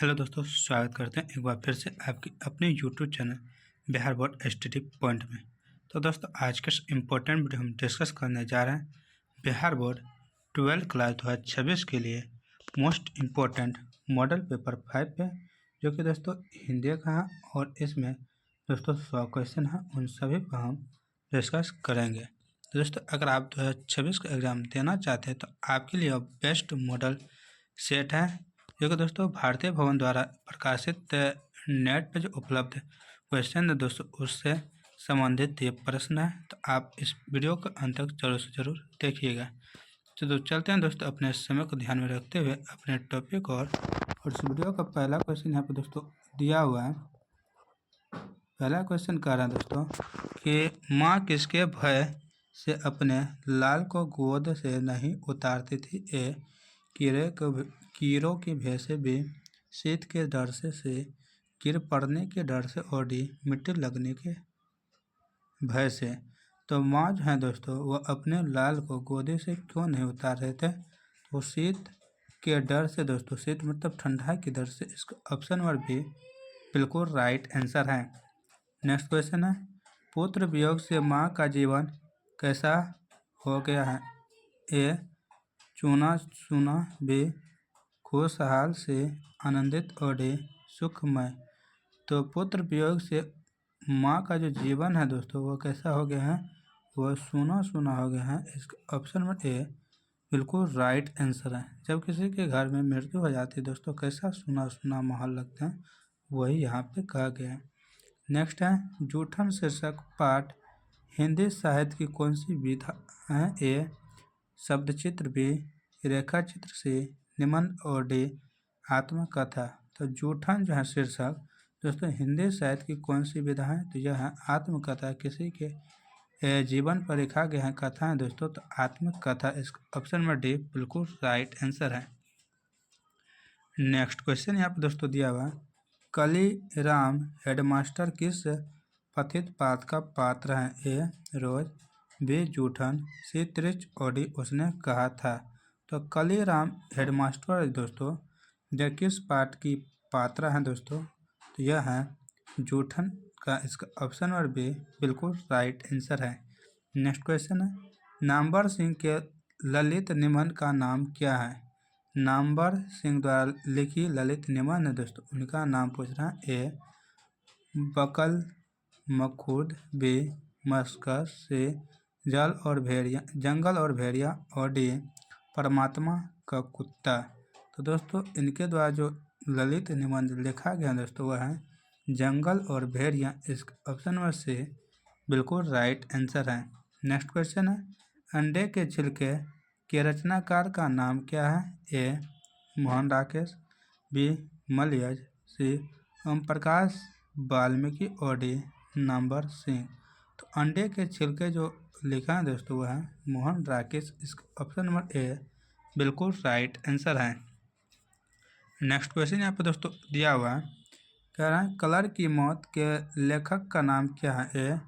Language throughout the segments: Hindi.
हेलो दोस्तों, स्वागत करते हैं एक बार फिर से आपके अपने YouTube channel Bihar board STD point में। तो दोस्तों, आज का इम्पोर्टेंट वीडियो हम डिस्कस करने जा रहे हैं बिहार बोर्ड 12th क्लास 2026 के लिए मोस्ट इम्पोर्टेंट मॉडल पेपर 5 पे, जो कि दोस्तों हिंदी का है और इसमें दोस्तों 100 क्वेश्चन है। उन सभी को हम डिस्कस करेंगे। तो दोस्तों, अगर आप 2026 का एग्ज़ाम देना चाहते हैं तो आपके लिए बेस्ट मॉडल सेट है, जो कि दोस्तों भारतीय भवन द्वारा प्रकाशित नेट पर जो उपलब्ध क्वेश्चन है दोस्तों, उससे संबंधित ये प्रश्न है। तो आप इस वीडियो को अंत तक जरूर से जरूर देखिएगा। तो चलते हैं दोस्तों, अपने समय को ध्यान में रखते हुए अपने टॉपिक और इस वीडियो का पहला क्वेश्चन यहाँ पर दोस्तों दिया हुआ है। पहला क्वेश्चन कह रहा है दोस्तों कि माँ किसके भय से अपने लाल को गोद से नहीं उतारती थी। ए कीड़ों के भय से भी, शीत के डर से, गिर पड़ने के डर से और डी मिट्टी लगने के भय से। तो माँ जो है दोस्तों वो अपने लाल को गोदी से क्यों नहीं उतार रहे थे? वो शीत के डर से दोस्तों, शीत मतलब ठंडा के डर से। इसका ऑप्शन नंबर बी बिल्कुल राइट आंसर है। नेक्स्ट क्वेश्चन है, पुत्र वियोग से माँ का जीवन कैसा हो गया है? ए चूना चूना, बी खुशहाल से आनंदित और डी सुखमय। तो पुत्र वियोग से माँ का जो जीवन है दोस्तों वो कैसा हो गया है? वो सूना सूना हो गया है। इसका ऑप्शन नंबर ए बिल्कुल राइट आंसर है। जब किसी के घर में मृत्यु हो जाती है दोस्तों, कैसा सूना सूना माहौल लगता है, वही यहाँ पे कहा गया है। नेक्स्ट है, जूठन शीर्षक पाठ हिंदी साहित्य की कौन सी विधा है? ए शब्दचित्र, बी रेखा चित्र, से निबंध और डी आत्मकथा। तो जूठन जो है शीर्षक दोस्तों हिंदी साहित्य की कौन सी विधा है? तो यह है आत्मकथा। किसी के जीवन पर लिखा गया है कथा है दोस्तों, तो आत्मकथा। इसका ऑप्शन नंबर डी बिल्कुल राइट आंसर है। नेक्स्ट क्वेश्चन यहाँ पर दोस्तों दिया हुआ, कली राम हेडमास्टर किस पतित पात्र का पात्र है? ए रोज, बी जूठन, सी त्रिच और डी उसने कहा था। तो कली राम हेडमास्टर दोस्तों यह किस पाठ की पात्र है दोस्तों? तो यह है जूठन का। इसका ऑप्शन नंबर बी बिल्कुल राइट आंसर है। नेक्स्ट क्वेश्चन है, नामवर सिंह के ललित निबंध का नाम क्या है? नामवर सिंह द्वारा लिखी ललित निबंध है दोस्तों, उनका नाम पूछ रहा है। ए बकल मखुद, बी मस्कर, से जंगल और भेड़िया और डी परमात्मा का कुत्ता। तो दोस्तों इनके द्वारा जो ललित निबंध लिखा गया दोस्तों वह है जंगल और भेड़िया। इस ऑप्शन नंबर से बिल्कुल राइट आंसर है। नेक्स्ट क्वेश्चन है, अंडे के छिलके के रचनाकार का नाम क्या है? ए मोहन राकेश, बी मलयज, सी ओम प्रकाश वाल्मीकि और डी नामवर सिंह। तो अंडे के छिलके जो लिखा है दोस्तों वह है मोहन राकेश। इसका ऑप्शन नंबर ए बिल्कुल राइट आंसर है। नेक्स्ट क्वेश्चन यहाँ पे दोस्तों दिया हुआ है, कह रहा है कलर की मौत के लेखक का नाम क्या है? A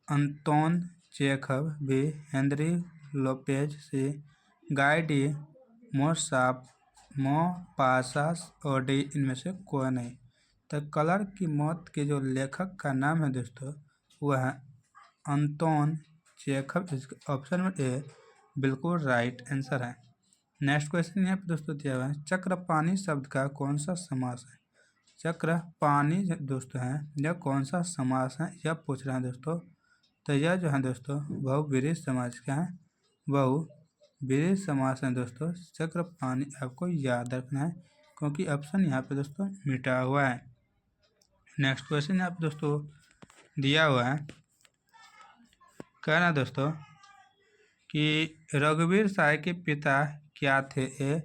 Anton Chekhov, B Henry Lopez, C Guy D Maupassant और डी इनमें से कोई नहीं। तो कलर की मौत के जो लेखक का नाम है दोस्तों वह है अंतोन चेखव। इसका ऑप्शन में ए बिल्कुल राइट आंसर है। नेक्स्ट क्वेश्चन यहाँ पे दोस्तों दिया हुआ है, चक्रपाणी शब्द का कौन सा समास है? चक्रपाणी दोस्तों है यह कौन सा समास है, यह पूछ रहे हैं दोस्तों। तो यह जो है दोस्तों बहुव्रीहि समास का है, बहुव्रीहि समास है दोस्तों। चक्रपाणी आपको याद रखना है क्योंकि ऑप्शन यहाँ पे दोस्तों मिटा हुआ है। नेक्स्ट क्वेश्चन यहाँ पे दोस्तों दिया हुआ है, कह रहा है दोस्तों कि रघुवीर साय के पिता क्या थे? ए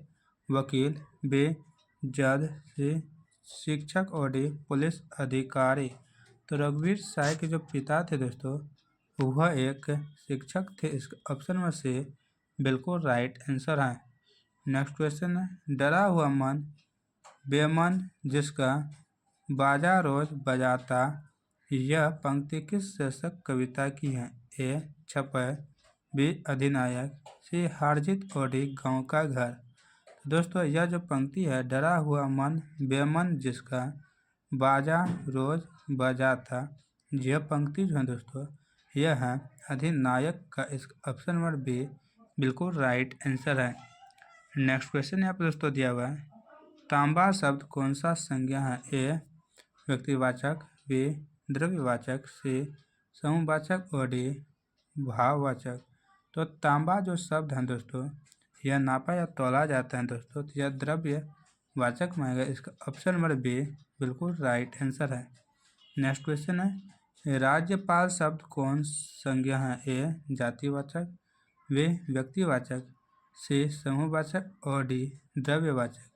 वकील, बी जज, सी शिक्षक और डी पुलिस अधिकारी। तो रघुवीर साय के जो पिता थे दोस्तों वह एक शिक्षक थे। इसका ऑप्शन में से बिल्कुल राइट आंसर है। नेक्स्ट क्वेश्चन है, डरा हुआ मन बेमन जिसका बाजा रोज बजाता, यह पंक्ति किस शीर्षक कविता की है? ए छपै, बी अधिनायक, सी हार जीत और डी गाँव का घर। दोस्तों यह जो पंक्ति है, डरा हुआ मन बेमन जिसका बाजा रोज बजाता, यह पंक्ति जो है दोस्तों यह है अधिनायक का। इस ऑप्शन नंबर बी बिल्कुल राइट आंसर है। नेक्स्ट क्वेश्चन यहाँ पर दोस्तों दिया हुआ है, तांबा शब्द कौन सा संज्ञा है? ए व्यक्तिवाचक, बी द्रव्यवाचक, सी समूहवाचक और डी भाववाचक। तो तांबा जो शब्द है दोस्तों यह नापा या तोला जाता है दोस्तों, तो यह द्रव्यवाचक में आएगा। इसका ऑप्शन नंबर बी बिल्कुल राइट आंसर है। नेक्स्ट क्वेश्चन है, राज्यपाल शब्द कौन संज्ञा है? ए जातिवाचक, बी व्यक्तिवाचक, सी समूहवाचक और डी द्रव्यवाचक।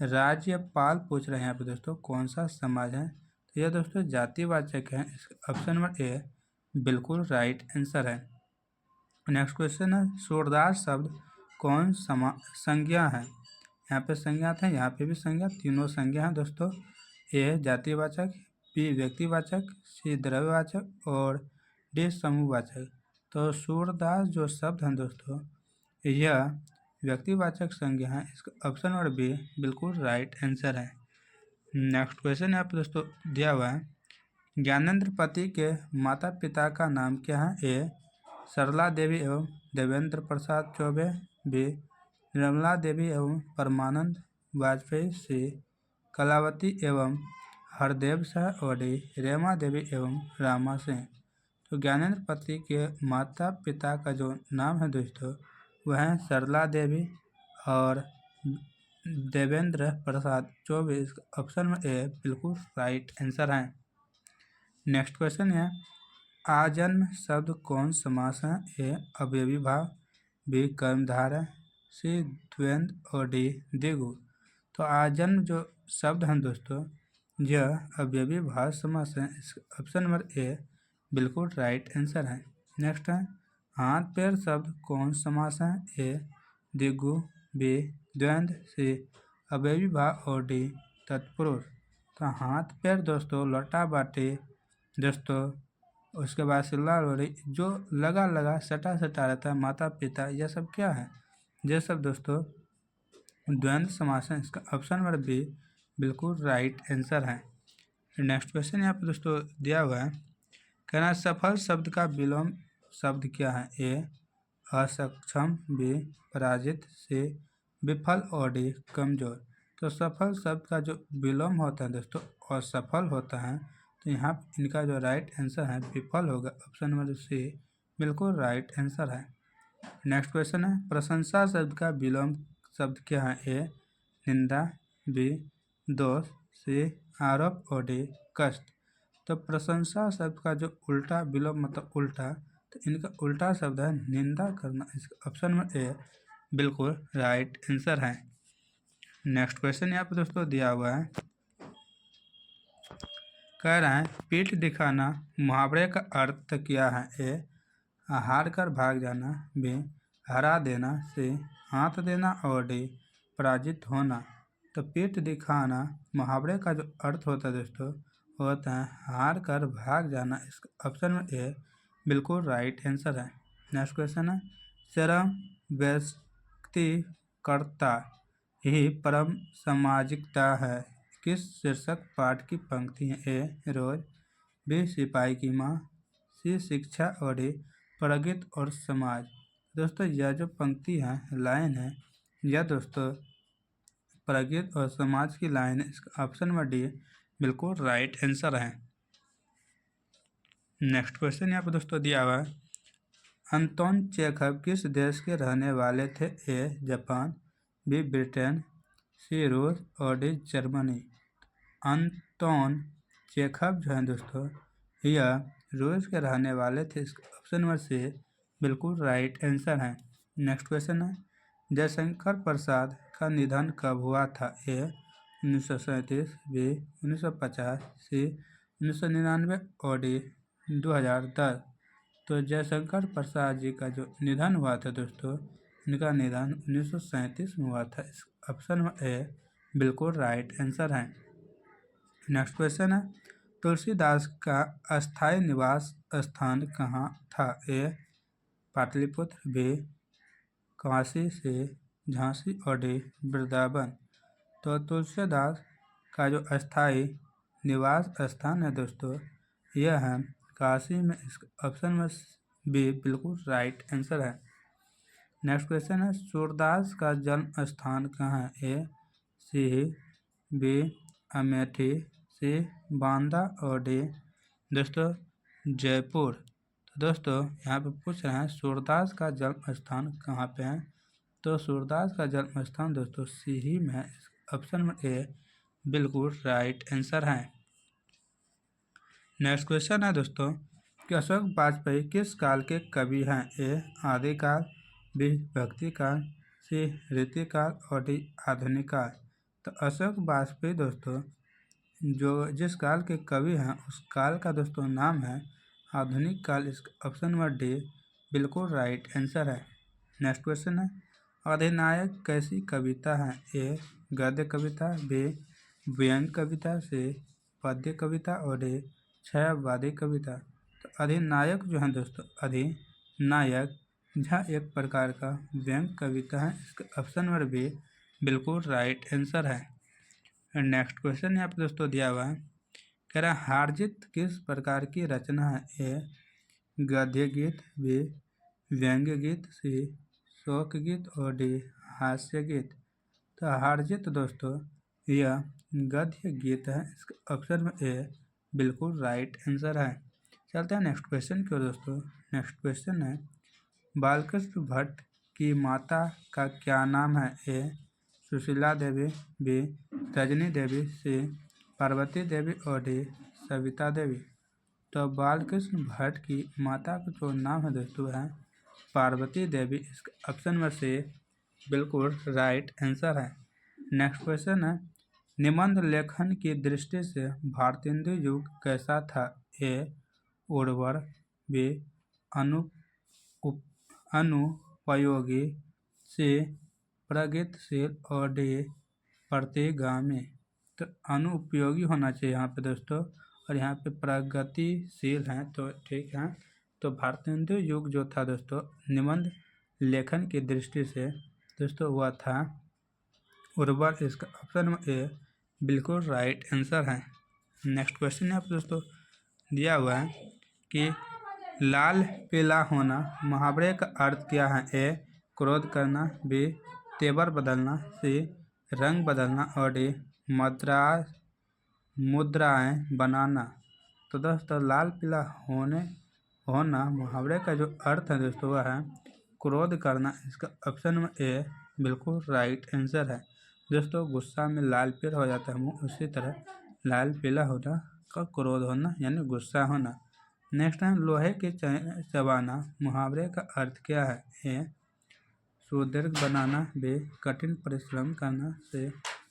राज्यपाल पूछ रहे हैं यहाँ पे दोस्तों कौन सा समाज है? तो यह दोस्तों जातिवाचक है। इसका ऑप्शन नंबर ए बिल्कुल राइट आंसर है। नेक्स्ट क्वेश्चन है, सूरदास शब्द कौन संज्ञा है? यहाँ पे संज्ञा है, यहाँ पे भी संज्ञा, तीनों संज्ञा है दोस्तों। ए जातिवाचक, बी व्यक्तिवाचक, सी द्रव्यवाचक और डी समूहवाचक। तो सूरदास जो शब्द है दोस्तों यह व्यक्तिवाचक संज्ञा है। इसका ऑप्शन नंबर बी बिल्कुल राइट आंसर है। नेक्स्ट क्वेश्चन यहाँ पर दोस्तों दिया हुआ है, ज्ञानेंद्र पति के माता पिता का नाम क्या है? ए सरला देवी एवं देवेंद्र प्रसाद चौबे, बी निर्मला देवी एवं परमानंद वाजपेयी, सी कलावती एवं हरदेव शाह और डी रेमा देवी एवं रामा सिंह। तो ज्ञानेंद्र पति के माता पिता का जो नाम है दोस्तों वह है सरला देवी और देवेंद्र प्रसाद चौबे। ऑप्शन में ए बिल्कुल राइट आंसर है। नेक्स्ट क्वेश्चन है, आजन्म शब्द कौन समास है? ए अवयवी भाव, बी कर्मधारय, सी द्वंद्व और डी द्विगु। तो आजन्म जो शब्द है दोस्तों यह अवयवी भाव समास है। ऑप्शन नंबर ए बिल्कुल राइट आंसर है। नेक्स्ट है, हाथ पैर शब्द कौन समास है? ए द्विगु, बी द्वंद्व, सी अवयवी भाव और डी तत्पुरुष। तो हाथ पैर दोस्तों लौटा बाटी दोस्तों, उसके बाद सिल्ला लोरी, जो लगा सटा रहता है, माता पिता, यह सब क्या है? यह सब दोस्तों द्वंद्व समास है। इसका ऑप्शन नंबर बी बिल्कुल राइट आंसर है। नेक्स्ट क्वेश्चन यहाँ पर दोस्तों दिया हुआ है, कहना सफल शब्द का विलोम शब्द क्या है? ए असक्षम, बी पराजित, सी विफल और डी कमजोर। तो सफल शब्द का जो विलोम होता है दोस्तों असफल होता है, तो यहाँ इनका जो राइट आंसर है विफल होगा। ऑप्शन नंबर सी बिल्कुल राइट आंसर है। नेक्स्ट क्वेश्चन है, प्रशंसा शब्द का विलोम शब्द क्या है? ए निंदा, बी दोष, सी आरोप और डी कष्ट। तो प्रशंसा शब्द का जो उल्टा विलोम मतलब उल्टा, तो इनका उल्टा शब्द है निंदा करना। इसका ऑप्शन नंबर ए बिल्कुल राइट आंसर है। नेक्स्ट क्वेश्चन यहाँ पर दोस्तों दिया हुआ है, कह रहा है पीठ दिखाना मुहावरे का अर्थ क्या है? ए हार कर भाग जाना, बी हरा देना, सी हाथ देना और डी पराजित होना। तो पीठ दिखाना मुहावरे का जो अर्थ होता है दोस्तों वो होता है हार कर भाग जाना। इसका ऑप्शन में ए बिल्कुल राइट आंसर है। नेक्स्ट क्वेश्चन है, चरम व्यक्तिकर्ता ही परम सामाजिकता है, किस शीर्षक पाठ की पंक्ति है? ए रोज, बी सिपाही की माँ, सी शिक्षा और डी प्रगति और समाज। दोस्तों यह जो पंक्ति है लाइन है यह दोस्तों प्रगति और समाज की लाइन है। इसका ऑप्शन नंबर डी बिल्कुल राइट आंसर है। नेक्स्ट क्वेश्चन यहाँ पर दोस्तों दिया हुआ है, अंतोन चेखव किस देश के रहने वाले थे? ए जापान, बी ब्रिटेन, सी रूस और डी जर्मनी। अंतोन चेखव जो है दोस्तों यह रूस के रहने वाले थे। इसका ऑप्शन नंबर सी बिल्कुल राइट आंसर है। नेक्स्ट क्वेश्चन है, जयशंकर प्रसाद का निधन कब हुआ था? ए 1937, बी 1950, सी 1999 और डी 2010। तो जयशंकर प्रसाद जी का जो निधन हुआ था दोस्तों इनका निधन 1937 में हुआ था। इस ऑप्शन में ए बिल्कुल राइट आंसर है। नेक्स्ट क्वेश्चन है, तुलसीदास का अस्थायी निवास स्थान कहाँ था? ए पाटलिपुत्र, बी काशी, सी झांसी और डी वृंदावन। तो तुलसीदास का जो अस्थाई निवास स्थान है दोस्तों यह है काशी में। इसका ऑप्शन में बी बिल्कुल राइट आंसर है। नेक्स्ट क्वेश्चन है सूरदास का जन्म स्थान कहाँ है? ए सीही, बी अमेठी, सी बांदा और डी दोस्तों जयपुर। तो दोस्तों यहाँ पे पूछ रहे हैं सूरदास का जन्म स्थान कहाँ पे है? तो सूरदास का जन्म स्थान दोस्तों सीही में है। ऑप्शन में ए बिल्कुल राइट आंसर है। नेक्स्ट क्वेश्चन है दोस्तों कि अशोक वाजपेयी किस काल के कवि हैं? ए आदिकाल, बी भक्ति काल, सी रीति काल और डी आधुनिक काल। तो अशोक वाजपेयी दोस्तों जो जिस काल के कवि हैं उस काल का दोस्तों नाम है आधुनिक काल। इस ऑप्शन नंबर डी बिल्कुल राइट आंसर है। नेक्स्ट क्वेश्चन है अधिनायक कैसी कविता है? ए गद्य कविता, बी व्यंग्य कविता, सी पद्य कविता और डी छायावादी कविता। तो अधिनायक जो है दोस्तों अधिनायक यह एक प्रकार का व्यंग्य कविता है। इसका ऑप्शन नंबर बी बिल्कुल राइट आंसर है। नेक्स्ट क्वेश्चन यहाँ पर दोस्तों दिया हुआ है कह रहा है हारजीत किस प्रकार की रचना है? ए गद्य गीत, बी व्यंग्य गीत, सी शोक गीत और डी हास्य गीत। तो हारजीत दोस्तों यह गद्य गीत है। इसका ऑप्शन में ए बिल्कुल राइट आंसर है। चलते हैं नेक्स्ट क्वेश्चन की ओर दोस्तों। नेक्स्ट क्वेश्चन है बालकृष्ण भट्ट की माता का क्या नाम है? ए सुशीला देवी, बी रजनी देवी, सी पार्वती देवी और डी सविता देवी। तो बालकृष्ण भट्ट की माता का जो नाम है दोस्तों है पार्वती देवी। इसका ऑप्शन में से बिल्कुल राइट आंसर है। नेक्स्ट क्वेश्चन है निबंध लेखन की दृष्टि से भारतेंदु युग कैसा था? ए उर्वर, बी अनुपयोगी, सी प्रगतिशील और डी प्रतिगामी। तो अनुपयोगी होना चाहिए यहाँ पे दोस्तों और यहाँ पे प्रगतिशील हैं तो ठीक है। तो भारतेंदु युग जो था दोस्तों निबंध लेखन की दृष्टि से दोस्तों वह था उर्वर। इसका ऑप्शन में ए बिल्कुल राइट आंसर है। नेक्स्ट क्वेश्चन यहाँ पे दोस्तों दिया हुआ है कि लाल पीला होना मुहावरे का अर्थ क्या है? ए क्रोध करना, बी तेवर बदलना, सी रंग बदलना और डी मुद्राएं बनाना। तो दोस्तों लाल पीला होना मुहावरे का जो अर्थ है दोस्तों वह है क्रोध करना। इसका ऑप्शन में ए बिल्कुल राइट आंसर है। दोस्तों गुस्सा में लाल पीला हो जाता है मुँह, उसी तरह लाल पीला होना का क्रोध होना यानी गुस्सा होना। नेक्स्ट है लोहे के चबाना मुहावरे का अर्थ क्या है? ए सुदीर्घ बनाना, बी कठिन परिश्रम करना, सी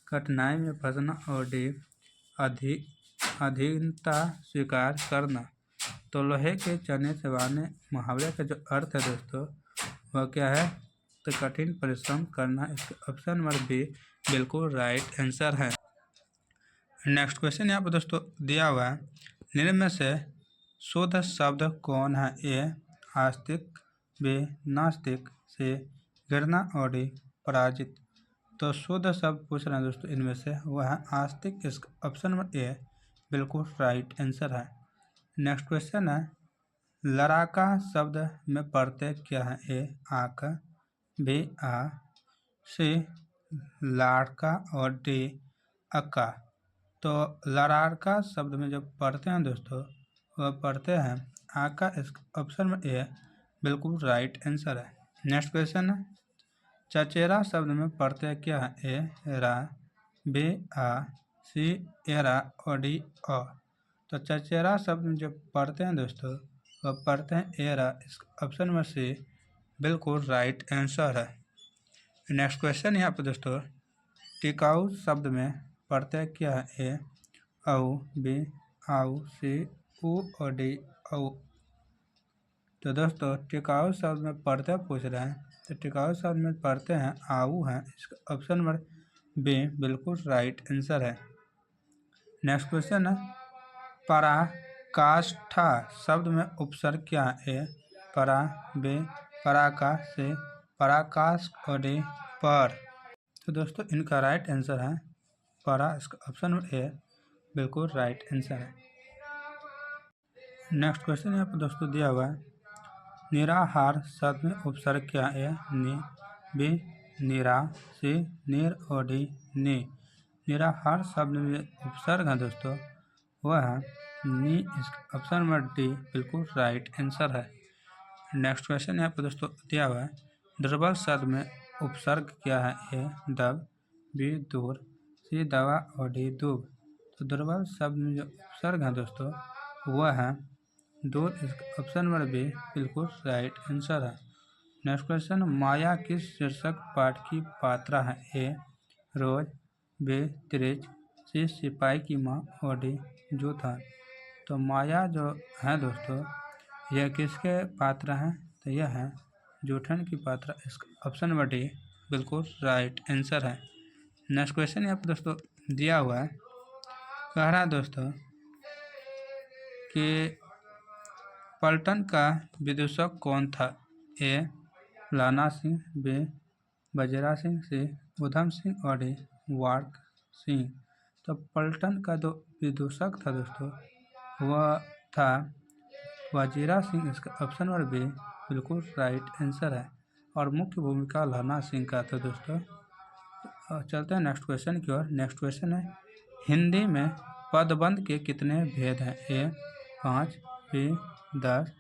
कठिनाई में फंसना और डी अधीनता स्वीकार करना। तो लोहे के चने चबाने मुहावरे का जो अर्थ है दोस्तों वह क्या है? तो कठिन परिश्रम करना। इसका ऑप्शन नंबर बी बिल्कुल राइट आंसर है। नेक्स्ट क्वेश्चन यहाँ पर दोस्तों दिया हुआ है निम्न में से शुद्ध शब्द कौन है? ए आस्तिक, बी नास्तिक, सी घृणा और डी पराजित। तो शुद्ध शब्द पूछ रहे हैं दोस्तों इनमें से वह है आस्तिक। इसका ऑप्शन नंबर ए बिल्कुल राइट आंसर है। नेक्स्ट क्वेश्चन है लड़ाका शब्द में प्रत्यय क्या है? ए आका, बी आ, सी लाड़का और डी अक्का। तो लड़ाका शब्द में जब पढ़ते हैं दोस्तों वह पढ़ते हैं आका। इस ऑप्शन में ए बिल्कुल राइट आंसर है। नेक्स्ट क्वेश्चन है चचेरा शब्द में प्रत्यय क्या है? ए रा, बी आ, सी एरा और डी अ। तो चचेरा शब्द में जब पढ़ते हैं दोस्तों वह पढ़ते हैं एरा। इस ऑप्शन में से बिल्कुल राइट आंसर है। नेक्स्ट क्वेश्चन यहाँ पर दोस्तों टिकाऊ शब्द में प्रत्यय क्या है? ए औ, बी आउ, सी उ और डी औ। तो दोस्तों टिकाऊ शब्द में प्रत्यय पूछ रहे हैं तो टिकाऊ शब्द में पढ़ते हैं आऊ हैं। इसका ऑप्शन नंबर बी बिल्कुल राइट आंसर है। नेक्स्ट क्वेश्चन है पराकाष्ठा शब्द में उपसर्ग क्या है? ए परा, बी पराका, सी पराकाश और डी पर। तो दोस्तों इनका राइट आंसर है परा। इसका ऑप्शन नंबर ए बिल्कुल राइट आंसर है। नेक्स्ट क्वेश्चन यहाँ पर दोस्तों दिया हुआ है, निराहार शब्द में उपसर्ग क्या है? नि, बी, निरा, सी, निर और डी, नि। निराहार शब्द में उपसर्ग है दोस्तों वह है नि। इसका ऑप्शन नंबर डी बिल्कुल राइट आंसर है। नेक्स्ट क्वेश्चन यहाँ पर दोस्तों दिया हुआ है, दुर्बल शब्द में उपसर्ग क्या है? ए, दब, बी, दूर, सी, दवा और डी, दूब। तो दुर्बल शब्द में जो उपसर्ग है दोस्तों वह है दूर। इसका ऑप्शन नंबर बी बिल्कुल राइट आंसर है। नेक्स्ट क्वेश्चन, माया किस शीर्षक पाठ की पात्रा है? ए, रोज, बी, त्रिज, सी, सिपाही की माँ और डी, जूठन। तो माया जो है दोस्तों यह किसके पात्र हैं? तो यह है जूठन की पात्र। इसका ऑप्शन नंबर डी बिल्कुल राइट आंसर है। नेक्स्ट क्वेश्चन यहाँ पर दोस्तों दिया हुआ है, कह रहा है दोस्तों कि पलटन का विदूषक कौन था? ए, लाना सिंह, बी, बजरा सिंह, सी, उधम सिंह और डी, वार्क सिंह। तो पलटन का जो विदूषक था दोस्तों वह था वजीरा सिंह। इसका ऑप्शन नंबर बी बिल्कुल राइट आंसर है। और मुख्य भूमिका लाना सिंह का था दोस्तों। चलते हैं नेक्स्ट क्वेश्चन की ओर। नेक्स्ट क्वेश्चन है, हिंदी में पदबंध के कितने भेद हैं? ए, 5, बी, 10,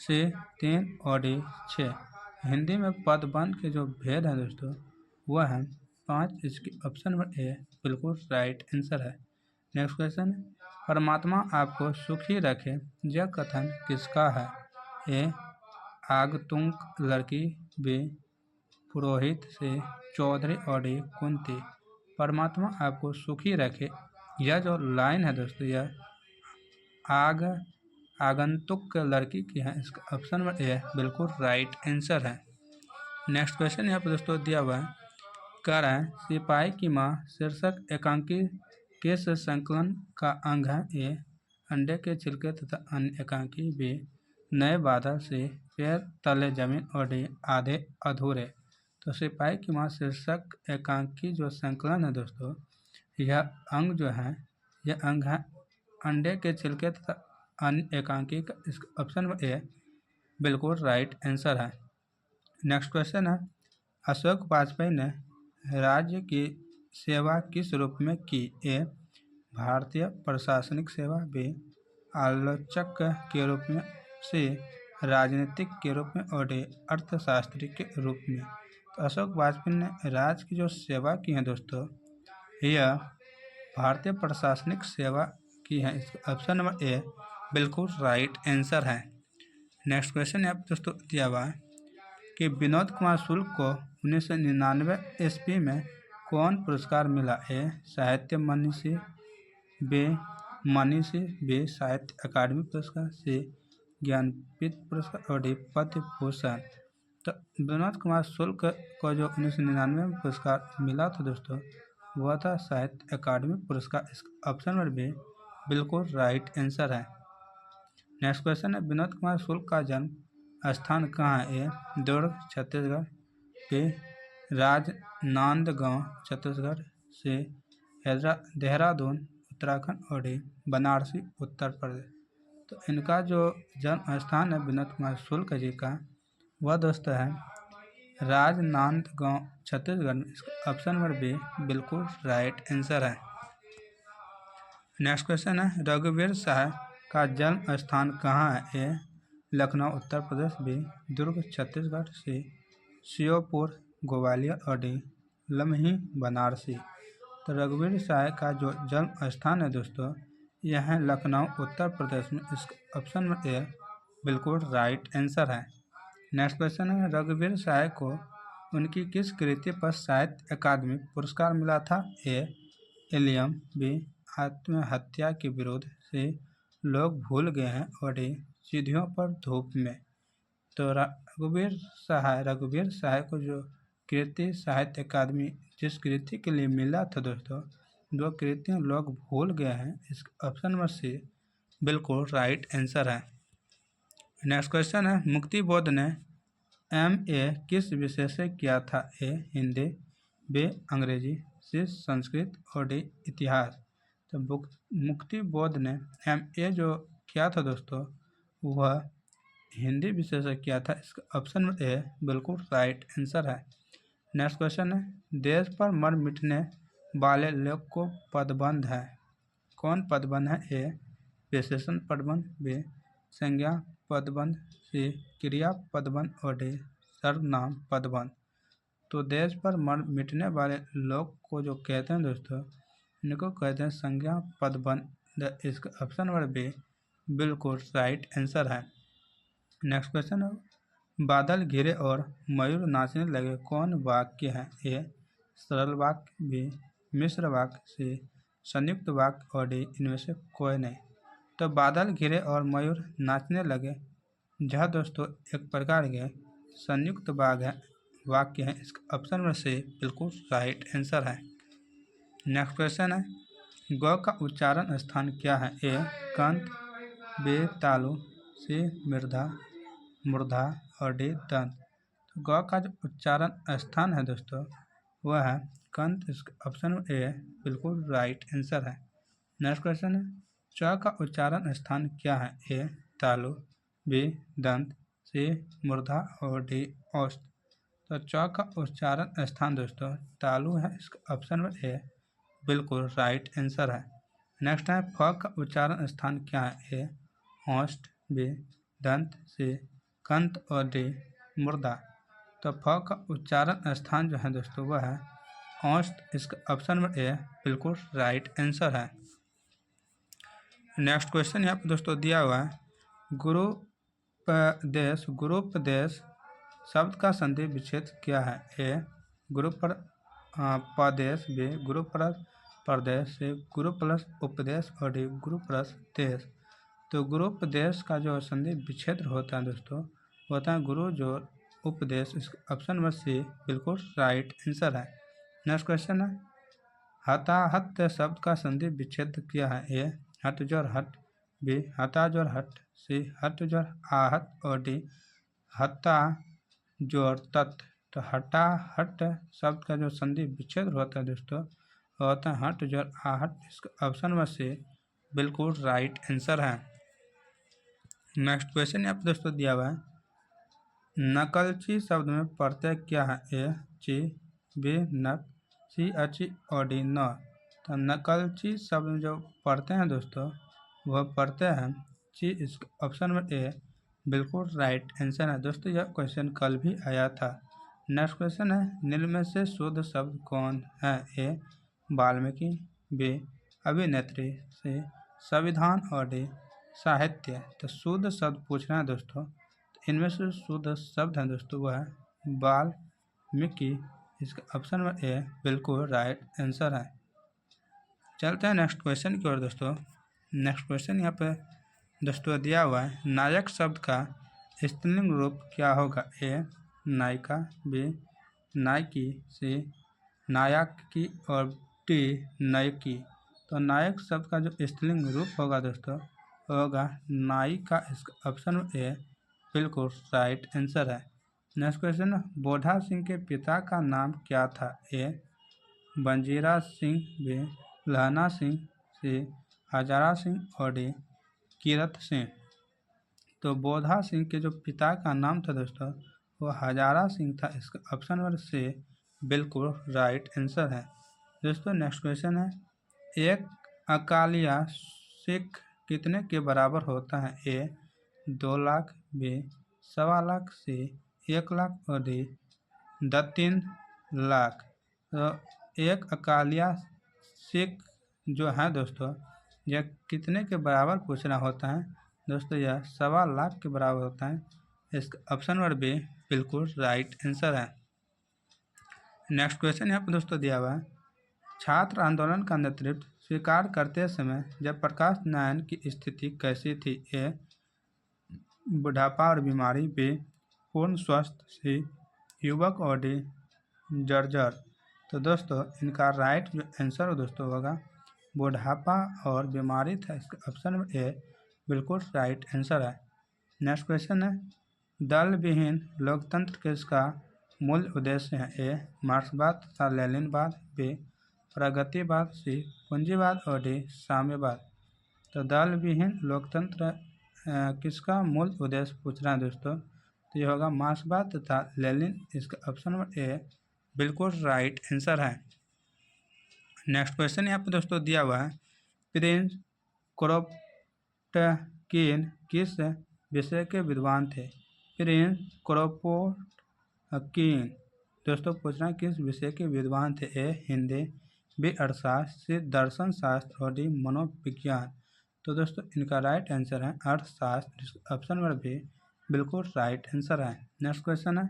सी, 3 और डी, 6। हिंदी में पदबंध के जो भेद हैं दोस्तों वह है 5। इसकी ऑप्शन नंबर ए बिल्कुल राइट आंसर है। नेक्स्ट क्वेश्चन, परमात्मा आपको सुखी रखे यह कथन किसका है? ए, आगंतुक लड़की, बी, पुरोहित, से चौधरी और डी, कुंती। परमात्मा आपको सुखी रखे यह जो लाइन है दोस्तों यह आगंतुक लड़की की है। इसका ऑप्शन नंबर ए बिल्कुल राइट आंसर है। नेक्स्ट क्वेश्चन यहाँ पर दोस्तों दिया हुआ है, कह रहा है सिपाही की माँ शीर्षक एकांकी किस संकलन का अंग है? ए, अंडे के छिलके तथा अन्य एकांकी, बी, नए बादल, से पैर तले जमीन और डी, आधे अधूरे। तो सिपाही की माँ शीर्षक एकांकी जो संकलन है दोस्तों यह अंग जो है यह अंग है अंडे के छिलके तथा अन्य एकांकी का। इसका ऑप्शन नंबर ए बिल्कुल राइट आंसर है। नेक्स्ट क्वेश्चन है, अशोक वाजपेयी ने राज्य की सेवा किस रूप में की? ए, भारतीय प्रशासनिक सेवा, बी, आलोचक के रूप में, सी, राजनीतिक के रूप में और डी, अर्थशास्त्री के रूप में। तो अशोक वाजपेयी ने राज्य की जो सेवा की है दोस्तों यह भारतीय प्रशासनिक सेवा की है। इसका ऑप्शन नंबर ए बिल्कुल राइट आंसर है। नेक्स्ट क्वेश्चन यहाँ पर दोस्तों दिया हुआ है कि विनोद कुमार शुक्ल को 1999 ईस्वी में कौन पुरस्कार मिला? ए, साहित्य मनीषी, बी, मनीषी, बी, साहित्य अकादमी पुरस्कार, सी, ज्ञानपीठ पुरस्कार और डी, पद्म भूषण। तो विनोद कुमार शुक्ल को जो 1999 में पुरस्कार मिला था दोस्तों वह था साहित्य अकादमी पुरस्कार। इसका ऑप्शन नंबर बी बिल्कुल राइट आंसर है। नेक्स्ट क्वेश्चन है, विनोद कुमार शुक्ल का जन्म स्थान कहाँ है? ए, दुर्ग छत्तीसगढ़, बी, राजनांदगांव छत्तीसगढ़, सी, देहरादून उत्तराखंड और डी, बनारसी उत्तर प्रदेश। तो इनका जो जन्म स्थान है विनोद कुमार शुक्ल जी का वह दोस्तों है राजनांदगांव छत्तीसगढ़ में। इसका ऑप्शन नंबर बी बिल्कुल राइट आंसर है। नेक्स्ट क्वेश्चन है, रघुवीर शाह का जन्म स्थान कहाँ है? ए, लखनऊ उत्तर प्रदेश, बी, दुर्ग छत्तीसगढ़, सी, श्योपुर ग्वालियर और डी, लम्ही बनारसी। तो रघुवीर शाह का जो जन्म स्थान है दोस्तों यह है लखनऊ उत्तर प्रदेश में। इसका ऑप्शन नंबर ए बिल्कुल राइट आंसर है। नेक्स्ट क्वेश्चन है, रघुवीर शाह को उनकी किस कृति पर साहित्य अकादमी पुरस्कार मिला था? ए, इलियम, बी, आत्महत्या के विरोध, से लोग भूल गए हैं और डी, सीढ़ियों पर धूप में। तो रघुवीर शाह को जो कृति साहित्य अकादमी जिस कृति के लिए मिला था दोस्तों जो कृतियाँ लोग भूल गए हैं। इस ऑप्शन नंबर सी बिल्कुल राइट आंसर है। नेक्स्ट क्वेश्चन है, मुक्ति बोध ने MA किस विषय से किया था? A हिंदी, B अंग्रेजी, C संस्कृत और D इतिहास। तो मुक्ति बोध ने MA जो किया था दोस्तों वह हिंदी विषय से किया था। इसका ऑप्शन नंबर ए बिल्कुल राइट आंसर है। नेक्स्ट क्वेश्चन है, देश पर मर मिटने वाले लोग को पदबंध है। कौन पदबंध है? ए विशेषण पदबंध, बी संज्ञा पदबंध, सी क्रिया पदबंध और डी सर्वनाम पदबंध। तो देश पर मर मिटने वाले लोग को जो कहते हैं दोस्तों इनको कहते हैं संज्ञा पदबंध। इसका ऑप्शन नंबर बी बिल्कुल राइट आंसर है। नेक्स्ट क्वेश्चन है, बादल घिरे और मयूर नाचने लगे कौन वाक्य है? ए सरल वाक्य, बी मिश्र वाक्य, सी संयुक्त वाक्य और डी इनमें से कोई नहीं। तो बादल घिरे और मयूर नाचने लगे जहाँ दोस्तों एक प्रकार के संयुक्त वाक्य है। इसका ऑप्शन नंबर सी बिल्कुल राइट आंसर है। नेक्स्ट क्वेश्चन है, ग का उच्चारण स्थान क्या है? ए कंत, बी तालु, सी मूर्धा और डी दंत। तो ग का जो उच्चारण स्थान है दोस्तों वह है कंत। इसका ऑप्शन ए बिल्कुल राइट आंसर है। नेक्स्ट क्वेश्चन है, च का उच्चारण स्थान क्या है? ए तालु, बी दंत, सी मूर्धा और डी औस्त। तो च का उच्चारण स्थान दोस्तों तालु है। इसका ऑप्शन नंबर ए बिल्कुल राइट आंसर है। नेक्स्ट है, फ का उच्चारण स्थान क्या है? ए औस्त, बी दंत, सी कंत और डी मुर्दा। तो फ का उच्चारण स्थान जो है दोस्तों वह है औस्त। इसका ऑप्शन नंबर ए बिल्कुल राइट आंसर है। नेक्स्ट क्वेश्चन यहाँ पर दोस्तों दिया हुआ है, गुरुपदेश शब्द का संधि विच्छेद क्या है? ए पदेश, बी गुरु प्लस प्रदेश, सी गुरु प्लस उपदेश और डी गुरु प्लस देश। तो गुरुपदेश का जो संधि विच्छेद होता है दोस्तों होता है गुरु जो उपदेश। इसका ऑप्शन नंबर सी बिल्कुल राइट आंसर है। नेक्स्ट क्वेश्चन है, हताहत शब्द का संधि विच्छेद क्या है? ए हट जोर हट, बी हता जोर हट, सी हट जोर आहत और डी हता जोर तत्। तो हटा हट शब्द का जो संधि विच्छेद होता है दोस्तों होता है हट जोर आहट। इसका ऑप्शन नंबर सी बिल्कुल राइट आंसर है। नेक्स्ट क्वेश्चन यहाँ पर दोस्तों दिया हुआ है, नकलची शब्द में प्रत्यय क्या है? ए ची, बी नक, सी अची और डी न। तो नकलची शब्द में जो प्रत्यय हैं दोस्तों वह प्रत्यय है ची। इसका ऑप्शन नंबर ए बिल्कुल राइट आंसर है। दोस्तों यह क्वेश्चन कल भी आया था। नेक्स्ट क्वेश्चन है, निम्न में से शुद्ध शब्द कौन है? ए वाल्मीकि, बी अभिनेत्री, सी संविधान और डी साहित्य। तो शुद्ध शब्द पूछ रहे हैं दोस्तों, तो इनमें से शुद्ध शब्द है दोस्तों वह है वाल्मीकि। इसका ऑप्शन नंबर ए बिल्कुल राइट आंसर है। चलते हैं नेक्स्ट क्वेश्चन की ओर दोस्तों। नेक्स्ट क्वेश्चन यहाँ पे दोस्तों दिया हुआ है, नायक शब्द का स्त्रीलिंग रूप क्या होगा? ए नायिका, बी नायकी, सी नायकी और डी नायकी। तो नायक शब्द का जो स्त्रीलिंग रूप होगा दोस्तों होगा नायिका। इसका ऑप्शन ए बिल्कुल राइट आंसर है। नेक्स्ट क्वेश्चन, बोधा सिंह के पिता का नाम क्या था? ए बंजीरा सिंह, बी लहना सिंह, सी हजारा सिंह और डी कीरत सिंह। तो बोधा सिंह के जो पिता का नाम था दोस्तों वो हजारा सिंह था। इसका ऑप्शन नंबर सी बिल्कुल राइट आंसर है। दोस्तों नेक्स्ट क्वेश्चन है, एक अकालिया सिख कितने के बराबर होता है? ए 2 लाख, बी 1.25 लाख, सी 1 लाख और डी 3 लाख। तो एक अकालिया सिख जो है दोस्तों यह कितने के बराबर पूछना होता है? दोस्तों यह 1.25 लाख के बराबर होता है। इसका ऑप्शन नंबर बी बिल्कुल राइट आंसर है। नेक्स्ट क्वेश्चन यहाँ पर दोस्तों दिया हुआ है, छात्र आंदोलन का नेतृत्व स्वीकार करते समय जयप्रकाश नारायण की स्थिति कैसी थी? ए बुढ़ापा और बीमारी, बी पूर्ण स्वस्थ, सी युवक और डी जर्जर। तो दोस्तों इनका राइट जो आंसर दोस्तों होगा बुढ़ापा और बीमारी था। इसका ऑप्शन नंबर ए बिल्कुल राइट आंसर है। नेक्स्ट क्वेश्चन है, दल विहीन लोकतंत्र किसका मूल उद्देश्य है? ए. मार्क्सवाद तथा लेनिनवाद, बी. प्रगतिवाद, सी. पूंजीवाद और डी. साम्यवाद। तो दल विहीन लोकतंत्र किसका मूल उद्देश्य पूछ रहे हैं दोस्तों, तो ये होगा मार्क्सवाद तथा लेनिन। इसका ऑप्शन नंबर ए बिल्कुल राइट आंसर है। नेक्स्ट क्वेश्चन यहाँ पे दोस्तों दिया हुआ है, प्रिंस क्रोपोटकिन किस विषय के विद्वान थे? प्रिंस क्रोपोटकिन दोस्तों पूछ रहे हैं किस विषय के विद्वान थे? ए. हिंदी, बी. अर्थशास्त्र, सी. दर्शन शास्त्र और डी. मनोविज्ञान। तो दोस्तों इनका राइट आंसर है अर्थशास्त्र। ऑप्शन नंबर बी बिल्कुल राइट आंसर है। नेक्स्ट क्वेश्चन है,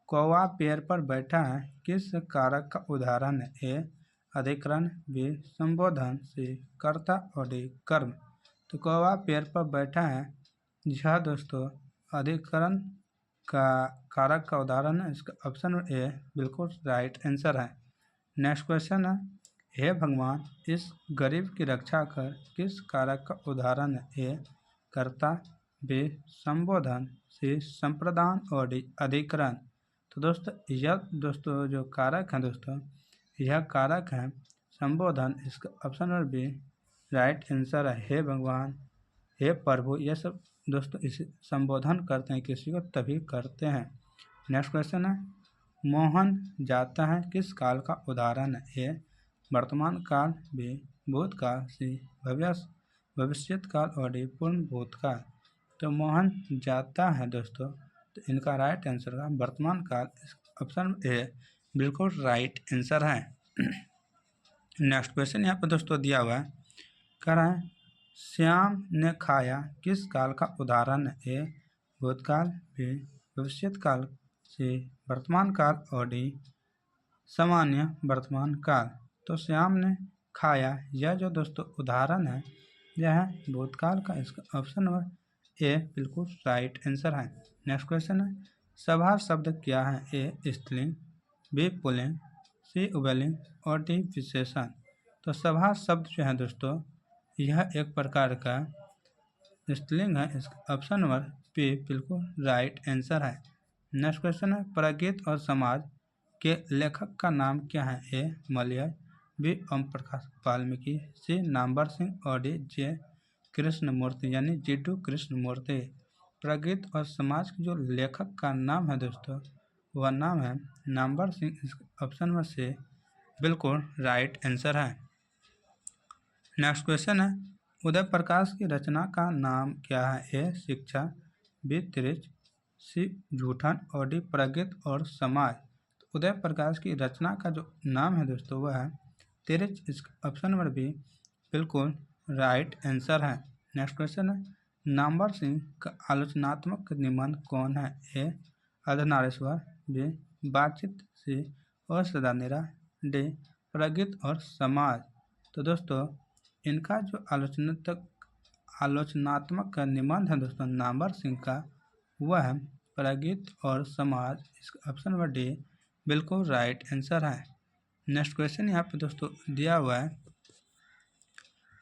कौवा पेड़ पर बैठा है किस कारक का उदाहरण है? ए. अधिकरण, बी. संबोधन, सी. कर्ता और डी. कर्म। तो कौवा पेड़ पर बैठा है, यह दोस्तों अधिकरण का कारक का उदाहरण है। इसका ऑप्शन ए बिल्कुल राइट आंसर है। नेक्स्ट क्वेश्चन है, हे भगवान इस गरीब की रक्षा कर किस कारक का उदाहरण है? ए. कर्ता, बी. संबोधन, सी. संप्रदान और डी. अधिकरण। तो दोस्तों जो कारक है दोस्तों, यह कारक है संबोधन। इसका option number B right answer है। हे भगवान, हे प्रभु, ये सब दोस्तों इसे संबोधन करते हैं किसी को तभी करते हैं। नेक्स्ट क्वेश्चन है, मोहन जाता है किस काल का उदाहरण है? ए. वर्तमान काल, बी. भूतकाल, सी. भविष्यत काल और डी. पूर्ण भूतकाल। तो मोहन जाता है दोस्तों, तो इनका राइट आंसर का वर्तमान काल। ऑप्शन ए बिल्कुल राइट आंसर है। नेक्स्ट क्वेश्चन यहाँ पर दोस्तों दिया हुआ है, कह रहा है श्याम ने खाया किस काल का उदाहरण है? ए. भूतकाल, बी. भविष्यत काल, सी. वर्तमान काल और डी. सामान्य वर्तमान काल। तो श्याम ने खाया, यह जो दोस्तों उदाहरण है यह है भूतकाल का। इसका ऑप्शन नंबर ए बिल्कुल राइट आंसर है। नेक्स्ट क्वेश्चन है, सभा शब्द क्या है? ए. स्त्रीलिंग, बी. पुल्लिंग, सी. उभयलिंग और डी. विशेषण। तो सभा शब्द जो है दोस्तों यह एक प्रकार का स्त्रीलिंग है। इसका ऑप्शन नंबर बी बिल्कुल राइट आंसर है। नेक्स्ट क्वेश्चन है, प्रगति और समाज के लेखक का नाम क्या है? A. Malay, B. Om Prakash Valmiki, C. Namvar Singh और डी. जे. कृष्णमूर्ति यानी जीडू कृष्णमूर्ति। प्रगति और समाज के जो लेखक का नाम है दोस्तों वह नाम है नामवर सिंह। इसका ऑप्शन नंबर सी बिल्कुल राइट आंसर है। नेक्स्ट क्वेश्चन है, उदय प्रकाश की रचना का नाम क्या है? ए. शिक्षा, बी. त्रिज, सी. जूठन और डी. प्रगति और समाज। तो उदय प्रकाश की रचना का जो नाम है दोस्तों वह है त्रिज। इसका ऑप्शन नंबर बी बिल्कुल राइट आंसर है। नेक्स्ट क्वेश्चन है, नामवर सिंह का आलोचनात्मक निबंध कौन है? ए. अर्धनारीश्वर, बी. बातचीत, सी. और सदानेरा, डी. प्रगति और समाज। तो दोस्तों इनका जो आलोचनात्मक निबंध है दोस्तों नामवर सिंह का वह है प्रगति और समाज। इसका ऑप्शन नंबर डी बिल्कुल राइट आंसर है। नेक्स्ट क्वेश्चन यहाँ पे दोस्तों दिया हुआ है,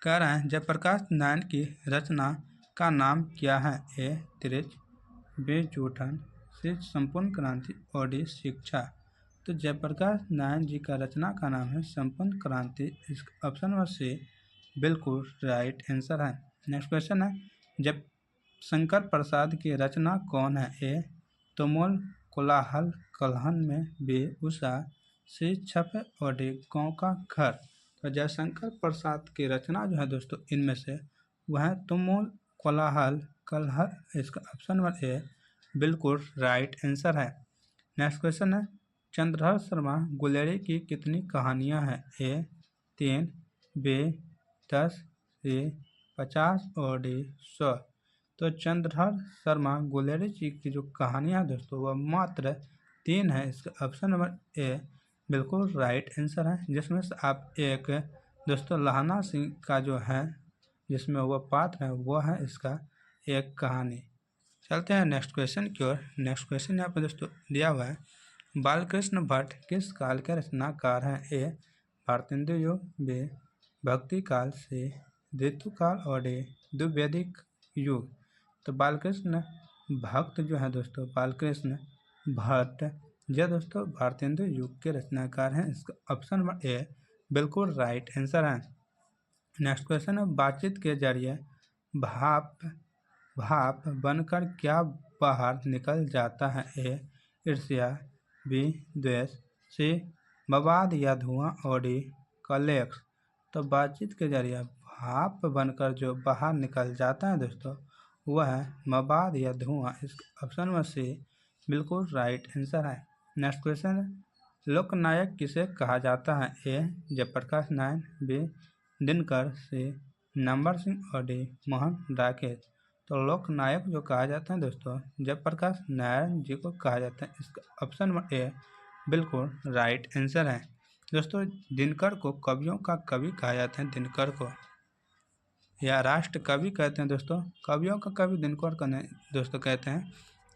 कह रहा है जयप्रकाश नारायण की रचना का नाम क्या है? ए. त्रिज, बी. जूठन, सी. संपूर्ण क्रांति और डी. शिक्षा। तो जयप्रकाश नारायण जी का रचना का नाम है संपूर्ण क्रांति। इसका ऑप्शन नंबर सी बिल्कुल राइट आंसर है। नेक्स्ट क्वेश्चन है, जब शंकर प्रसाद की रचना कौन है? ए. तुमुल कोलाहल कलहन में, बी. उषा, सी. छपे और डी. गाँव का घर। तो जयशंकर प्रसाद की रचना जो है दोस्तों इनमें से वह है तुमुल कोलाहल कलहल। इसका ऑप्शन नंबर ए बिल्कुल राइट आंसर है। नेक्स्ट क्वेश्चन है, चंद्रधर शर्मा गुलेरी की कितनी कहानियाँ हैं? ए. 3, बी. 10, सी. 50 और डी. 100। तो चंद्रधर शर्मा गुलेरी जी की जो कहानियाँ दोस्तों वह मात्र 3 है। इसका ऑप्शन नंबर ए बिल्कुल राइट आंसर है, जिसमें से आप एक दोस्तों लहाना सिंह का जो है जिसमें वह पात्र है वह है इसका एक कहानी। चलते हैं नेक्स्ट क्वेश्चन की ओर। नेक्स्ट क्वेश्चन यहाँ पर दोस्तों दिया हुआ है, बालकृष्ण भट्ट किस काल के रचनाकार हैं? ए. भारतेंदु युग, बी. भक्ति काल, सी. ऋतु काल और डी. द्विवेदिक युग। तो बालकृष्ण भक्त जो है दोस्तों बालकृष्ण भट्ट यह दोस्तों भारतेंदु युग के रचनाकार हैं। इसका ऑप्शन नंबर ए बिल्कुल राइट आंसर है। नेक्स्ट क्वेश्चन है, बातचीत के जरिए भाप भाप बनकर क्या बाहर निकल जाता है? ए ईर्ष्या, बी द्वेष, सी बवाद या धुआं और डी कलेक्स। तो बातचीत के जरिए भाप बनकर जो बाहर निकल जाता है दोस्तों वह है मवाद या धुआं। इस ऑप्शन नंबर सी बिल्कुल राइट आंसर है। नेक्स्ट क्वेश्चन है, लोकनायक किसे कहा जाता है? A Jayaprakash Narayan, B Dinkar, C Namvar Singh और डी मोहन राकेश। तो लोकनायक जो कहा जाता है दोस्तों जयप्रकाश नारायण जी को कहा जाता है। इसका ऑप्शन नंबर ए बिल्कुल राइट आंसर है। दोस्तों दिनकर को कवियों का कवि कहा जाता है। दिनकर को या राष्ट्र कवि कहते हैं दोस्तों। कवियों का कवि दिनकर को नहीं दोस्तों कहते हैं,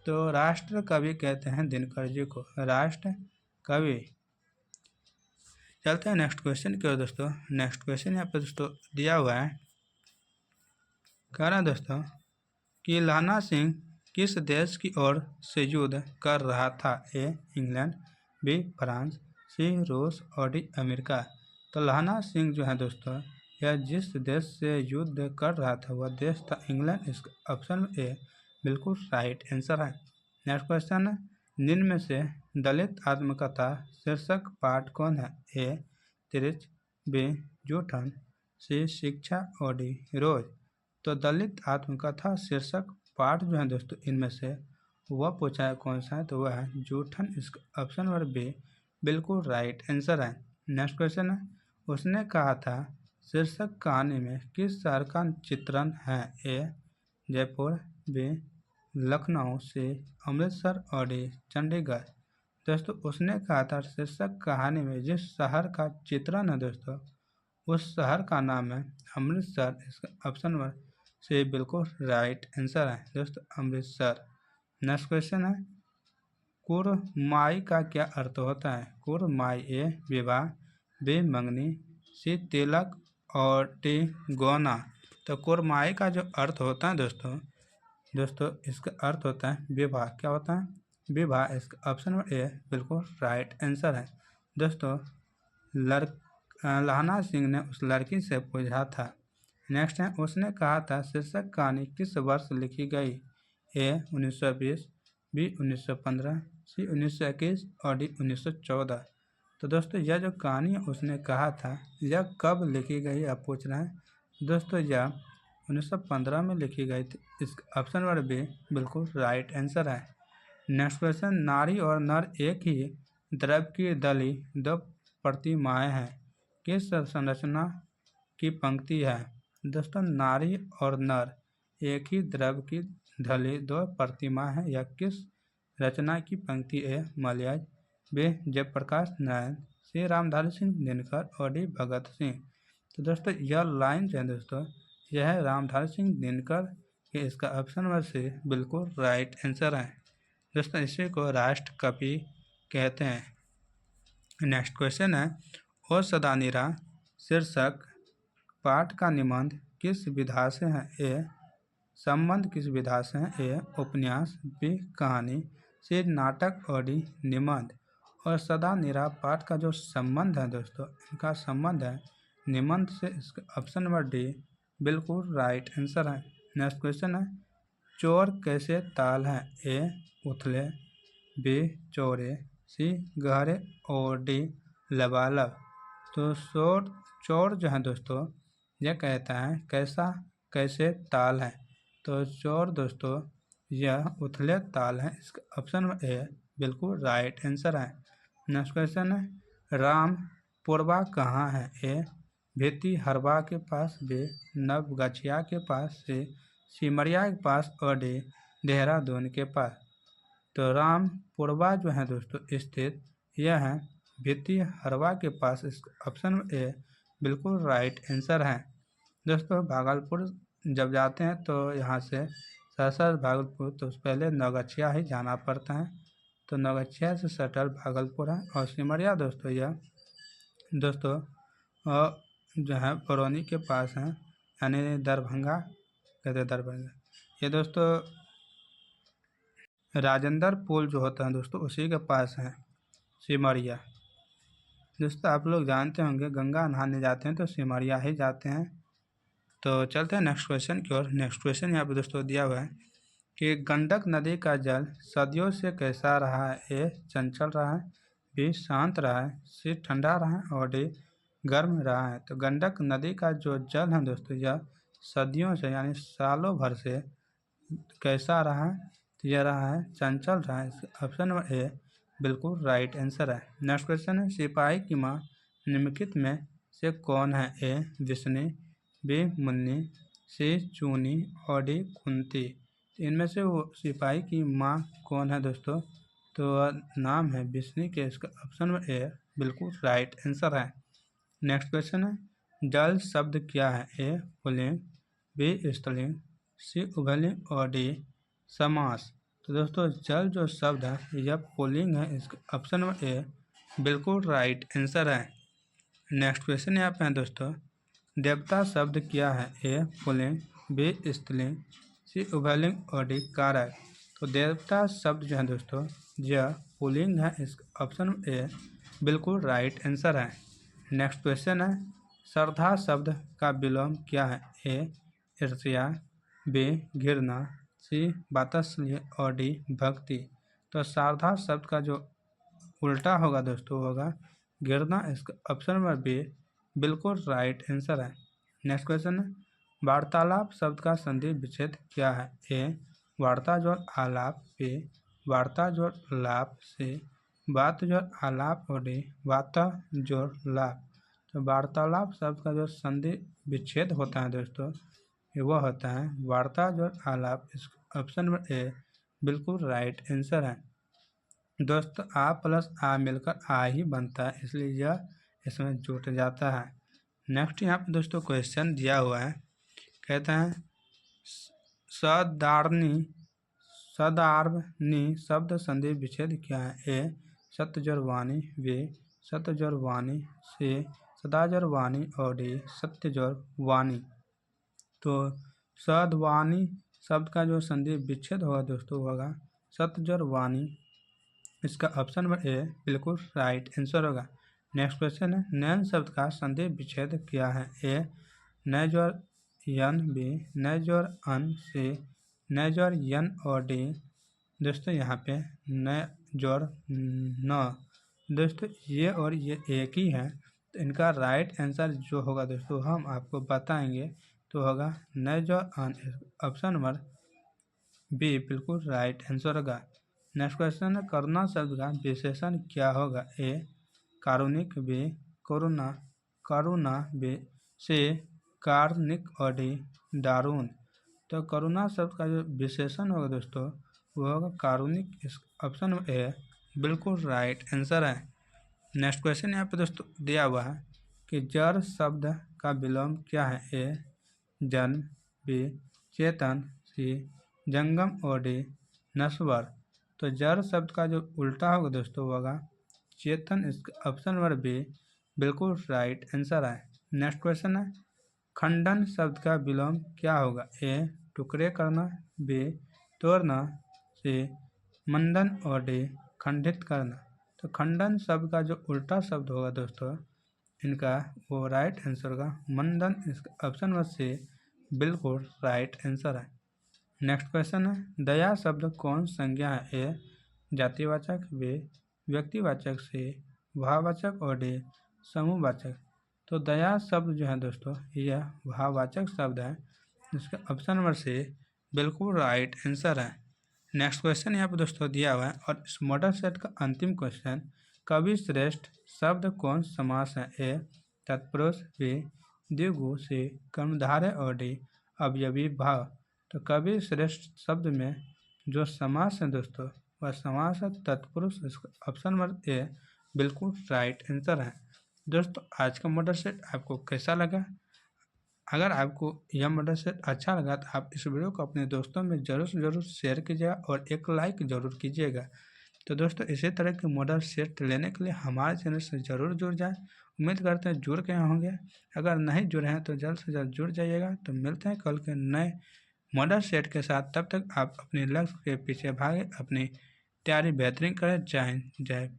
तो राष्ट्र कवि कहते हैं दिनकर जी को, राष्ट्र कवि। चलते हैं नेक्स्ट क्वेश्चन की ओर दोस्तों। नेक्स्ट क्वेश्चन यहाँ पे दोस्तों दिया हुआ है, कह रहा है दोस्तों कि लहना सिंह किस देश की ओर से युद्ध कर रहा था? ए इंग्लैंड, बी फ्रांस, सी रूस और डी अमेरिका। तो लहना सिंह जो है दोस्तों यह जिस देश से युद्ध कर रहा था वह देश था इंग्लैंड। इसका ऑप्शन ए बिल्कुल राइट आंसर है। नेक्स्ट क्वेश्चन है, निम्न में से दलित आत्मकथा शीर्षक पाठ कौन है? ए तिरछ, बी जूठन, सी शिक्षा और डी रोज। तो दलित आत्मकथा शीर्षक पाठ जो है दोस्तों इनमें से वह पूछा है कौन सा है? तो वह है जूठन। इसका ऑप्शन नंबर बी बिल्कुल राइट आंसर है। नेक्स्ट क्वेश्चन है, उसने कहा था शीर्षक कहानी में किस शहर का चित्रण है? ए जयपुर, बी लखनऊ, सी अमृतसर और डी चंडीगढ़। दोस्तों उसने कहा था शीर्षक कहानी में जिस शहर का चित्रण है दोस्तों उस शहर का नाम है अमृतसर। इसका ऑप्शन नंबर सी बिल्कुल राइट आंसर है दोस्तों, अमृतसर। नेक्स्ट क्वेश्चन है, कुरमाई का क्या अर्थ होता है? कुरमाई ए विवाह, बी मंगनी, सी तिलक और डी गौना। तो कुरमाई का जो अर्थ होता है दोस्तों इसका अर्थ होता है विवाह। क्या होता है? विवाह। इसका ऑप्शन नंबर ए बिल्कुल राइट आंसर है दोस्तों। लहना सिंह ने उस लड़की से पूछा था। नेक्स्ट है, उसने कहा था शीर्षक कहानी किस वर्ष लिखी गई? ए 1920, बी 1915, सी 1921 और डी 1914। तो दोस्तों यह जो कहानी उसने कहा था यह कब लिखी गई आप पूछ रहे हैं दोस्तों? यह 1915 में लिखी गई थी। इस ऑप्शन नंबर बी बिल्कुल राइट आंसर है। नेक्स्ट क्वेश्चन, नारी और नर एक ही द्रव्य की दली दो प्रतिमाएं हैं, किस संरचना की पंक्ति है? दोस्तों नारी और नर एक ही द्रव्य की ढली दो प्रतिमा है, या किस रचना की पंक्ति है? मलयाज, बी जयप्रकाश नारायण, सी रामधारी सिंह दिनकर और डी भगत सिंह। तो दोस्तों यह लाइन जो है दोस्तों यह है रामधारी सिंह दिनकर के। इसका ऑप्शन नंबर सी बिल्कुल राइट आंसर है दोस्तों, इसी को राष्ट्र कवि कहते हैं। नेक्स्ट क्वेश्चन है, ओ सदा निरा शीर्षक पाठ का निबंध किस विधा से है? ए संबंध किस विधा से है? ए उपन्यास, बी कहानी, सी नाटक और डी निबंध। और सदा निरा पाठ का जो संबंध है दोस्तों इनका संबंध है निबंध से। इसका ऑप्शन नंबर डी बिल्कुल राइट आंसर है। नेक्स्ट क्वेश्चन है, चोर कैसे ताल है? ए उथले, बी चौड़े, सी गहरे और डी लबालब। तो चोर जो है दोस्तों यह कहता है कैसे ताल है। तो चोर दोस्तों यह उथले ताल है। इसका ऑप्शन नंबर ए बिल्कुल राइट आंसर है। नेक्स्ट क्वेश्चन है, रामपुरवा कहाँ है? ए भेती हरवा के पास, बी नवगछिया के पास, सी सिमरिया के पास और डी देहरादून के पास। तो रामपुरवा जो है दोस्तों स्थित यह है भेती हरवा के पास। इस ऑप्शन ए बिल्कुल राइट आंसर है दोस्तों। भागलपुर जब जाते हैं तो यहाँ से सहरसा भागलपुर तो पहले नवगछिया ही जाना पड़ता है। तो नवगछिया से सटल भागलपुर है। और सिमरिया दोस्तों यह दोस्तों जो है बरौनी के पास है, यानी दरभंगा कहते हैं दरभंगा। ये दोस्तों राजेंद्र पुल जो होता है दोस्तों उसी के पास है सिमरिया। दोस्तों आप लोग जानते होंगे गंगा नहाने जाते हैं तो सिमरिया ही जाते हैं। तो चलते हैं नेक्स्ट क्वेश्चन की ओर। नेक्स्ट क्वेश्चन यहाँ पे दोस्तों दिया हुआ है कि गंडक नदी का जल सदियों से कैसा रहा है? ए चंचल रहा है, बी शांत रहा है, सी ठंडा रहा है और डी गर्म रहा है। तो गंडक नदी का जो जल है दोस्तों यह सदियों से यानी सालों भर से कैसा रहा है? तो यह रहा है चंचल रहा है। ऑप्शन नंबर ए बिल्कुल राइट आंसर है। नेक्स्ट क्वेश्चन है सिपाही की माँ निम्नलिखित में से कौन है? ए विष्णु, बी मुन्नी, सी चूनी और डी कुंती। इनमें से वो सिपाही की माँ कौन है दोस्तों? तो नाम है विष्णु के। इसका ऑप्शन नंबर ए बिल्कुल राइट आंसर है। नेक्स्ट क्वेश्चन है जल शब्द क्या है? ए पुल्लिंग, बी स्त्रीलिंग, सी उभयलिंग और डी समास। तो दोस्तों जल जो शब्द है यह पुल्लिंग है। इसका ऑप्शन नंबर ए बिल्कुल राइट आंसर है। नेक्स्ट क्वेश्चन यहाँ पे है दोस्तों देवता शब्द क्या है? ए पुल्लिंग, बी स्त्रीलिंग, सी उभयलिंग और डी कारक। तो देवता शब्द जो है दोस्तों यह पुल्लिंग है। इसका ऑप्शन ए बिल्कुल राइट आंसर है। नेक्स्ट क्वेश्चन है श्रद्धा शब्द का विलोम क्या है? ए ईर्ष्या, बी घृणा, सी वात्सल्य और डी भक्ति। तो श्रद्धा शब्द का जो उल्टा होगा दोस्तों होगा घृणा। इसका ऑप्शन नंबर बी बिल्कुल राइट आंसर है। नेक्स्ट क्वेश्चन है वार्तालाप शब्द का संधि विच्छेद क्या है? ए वार्ता जोड़ आलाप, बी वार्ता जोड़ लाप, सी बात जोड़ आलाप और डी वार्ता जोड़ लाप। तो वार्तालाप शब्द का जो संधि विच्छेद होता है दोस्तों वह होता है वार्ता जोड़ आलाप। इस ऑप्शन नंबर ए बिल्कुल राइट आंसर है। दोस्तों आ प्लस आ मिलकर आ ही बनता है इसलिए यह इसमें जुट जाता है। नेक्स्ट यहाँ पे दोस्तों क्वेश्चन दिया हुआ है कहते हैं सदार्नी सदार्वनी शब्द संधि विच्छेद क्या है? ए सत्यजोरवाणी, बी सत्यजोरवाणी, सी सदाजोरवाणी और डी सत्यजोरवाणी। तो सदवाणी शब्द का जो संधि विच्छेद होगा दोस्तों होगा सत्यजोरवाणी। इसका ऑप्शन नंबर ए बिल्कुल राइट आंसर होगा। नेक्स्ट क्वेश्चन है नैन शब्द का संधि विच्छेद क्या है? ए नैजोर यन, बी नैजोर अन, सी नैजोर यन और डी दोस्तों यहाँ पे नैजोर न। दोस्तों ये और ये एक ही है तो इनका राइट आंसर जो होगा दोस्तों हम आपको बताएंगे तो होगा नैजोर अन। ऑप्शन नंबर बी बिल्कुल राइट आंसर होगा। नेक्स्ट क्वेश्चन है करुणा शब्द का विशेषण क्या होगा? ए कारुणिक, बी करुणा करुणा, बी सी कार्निक और डी दारुण। तो करुणा शब्द का जो विशेषण होगा दोस्तों वो होगा कारुणिक। इस ऑप्शन नंबर ए बिल्कुल राइट आंसर है। नेक्स्ट क्वेश्चन यहाँ पे दोस्तों दिया हुआ है कि जड़ शब्द का विलोम क्या है? ए जन्म, बी चेतन, सी जंगम और डी नश्वर। तो जड़ शब्द का जो उल्टा होगा दोस्तों होगा चेतन। इसका ऑप्शन नंबर बी बिल्कुल राइट आंसर है। नेक्स्ट क्वेश्चन है खंडन शब्द का विलोम क्या होगा? ए टुकड़े करना, बी तोड़ना, सी मंडन और डी खंडित करना। तो खंडन शब्द का जो उल्टा शब्द होगा दोस्तों इनका वो राइट आंसर होगा मंडन। इसका ऑप्शन नंबर सी बिल्कुल राइट आंसर है। नेक्स्ट क्वेश्चन है दया शब्द कौन संज्ञा है? ए जातिवाचक, बी व्यक्तिवाचक, सी भाववाचक और डी समूहवाचक। तो दया शब्द जो है दोस्तों यह भाववाचक शब्द है। इसका ऑप्शन नंबर सी बिल्कुल राइट आंसर है। नेक्स्ट क्वेश्चन यहाँ पर दोस्तों दिया हुआ है और इस मॉडल सेट का अंतिम क्वेश्चन कवि श्रेष्ठ शब्द कौन समास है? ए तत्पुरुष, बी द्विगु, सी कर्मधारय और डी अवयवी भाव। तो कवि श्रेष्ठ शब्द में जो समास है दोस्तों वह समास है तत्पुरुष। इसका ऑप्शन नंबर ए बिल्कुल राइट आंसर है। दोस्तों आज का मॉडल सेट आपको कैसा लगा? अगर आपको यह मॉडल सेट अच्छा लगा तो आप इस वीडियो को अपने दोस्तों में ज़रूर से ज़रूर शेयर कीजिएगा और एक लाइक ज़रूर कीजिएगा। तो दोस्तों इसी तरह के मॉडल सेट लेने के लिए हमारे चैनल से ज़रूर जुड़ जाएं। उम्मीद करते हैं जुड़ गए होंगे। अगर नहीं जुड़े हैं तो जल्द से जल्द जुड़ जाइएगा। तो मिलते हैं कल के नए मॉडल सेट के साथ। तब तक आप अपने लक्ष्य के पीछे भागे, अपनी तैयारी बेहतरीन करें। जय हिंद, जय